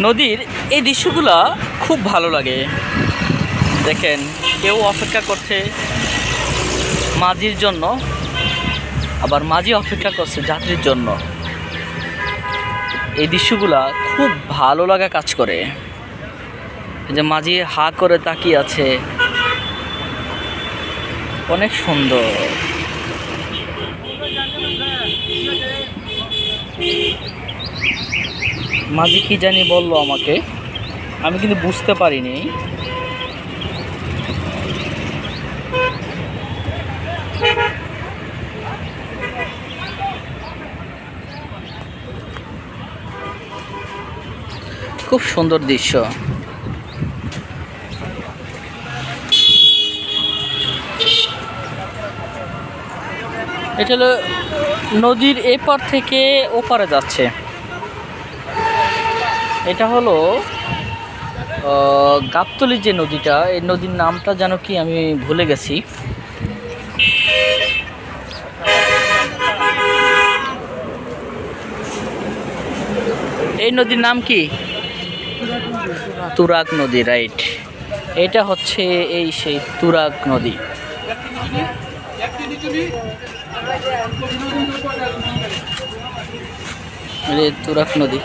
নদীর এই দৃশ্যগুলো খুব ভালো লাগে। দেখেন, কেউ অপেক্ষা করছে মাঝির জন্য, আবার মাঝি অপেক্ষা করছে যাত্রীর জন্য। এই দৃশ্যগুলা খুব ভালো লাগা কাজ করে। যে মাঝি হা করে তাকিয়ে আছে, অনেক সুন্দর। মাঝি কি জানি বললো আমাকে, আমি কিন্তু বুঝতে পারিনি। খুব সুন্দর দৃশ্য। এটা হলো নদীর এপার থেকে ওপারে যাচ্ছে। এটা হলো গাবতলী যে নদীটা, এই নদীর নামটা যেন কি আমি ভুলে গেছি। এই নদীর নাম কি? তুরাগ নদী, রাইট। এটা হচ্ছে এই সেই তুরাগ নদী। তুরাগ নদী।